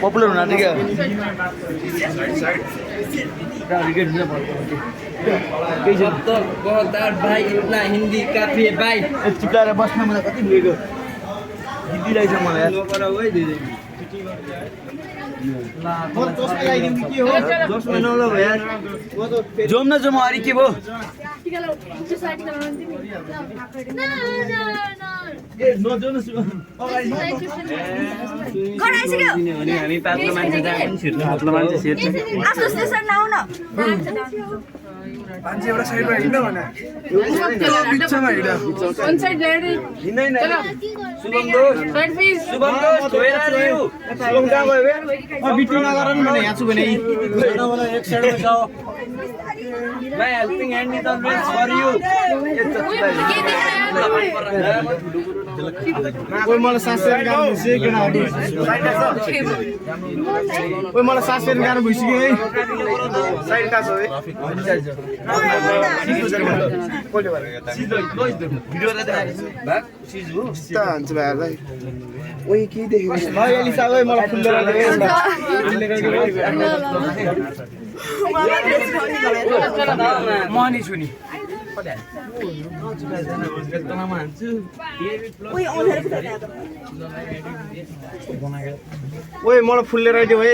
Popular होना ठीक है भाई इतना हिंदी काफी है भाई चिप्लाएर बस्न मलाई कति लिएको हिन्दी रहेछ मलाई जोम न जोम अरे के भयो हामी पातलो मान्छे पातलो मान्छे मान्छे एउटा साइडमा हिँड्न भने बिचमा हिँड शुभम दोस्त छोएर ल्याऊ शुभम कहाँ गयो बे बिट्टु नगर नि भने यहाँ छु भने एक साइडमा जाऊ My helping hand is always for you. ओइ मलाई सास फेर्न गाह्रो भइसक्यो केटाहरु ओइ मलाई सास फेर्न गाह्रो भइसक्यो है साइड का छ है भिडियोले देखाएको सिज हो त हुन्छ भाइलाई ओइ के देखेको ल एलिसा ओइ मलाई फुल लिएर मनी छु नि ओइ मलाई फुल लिएर आइदियो है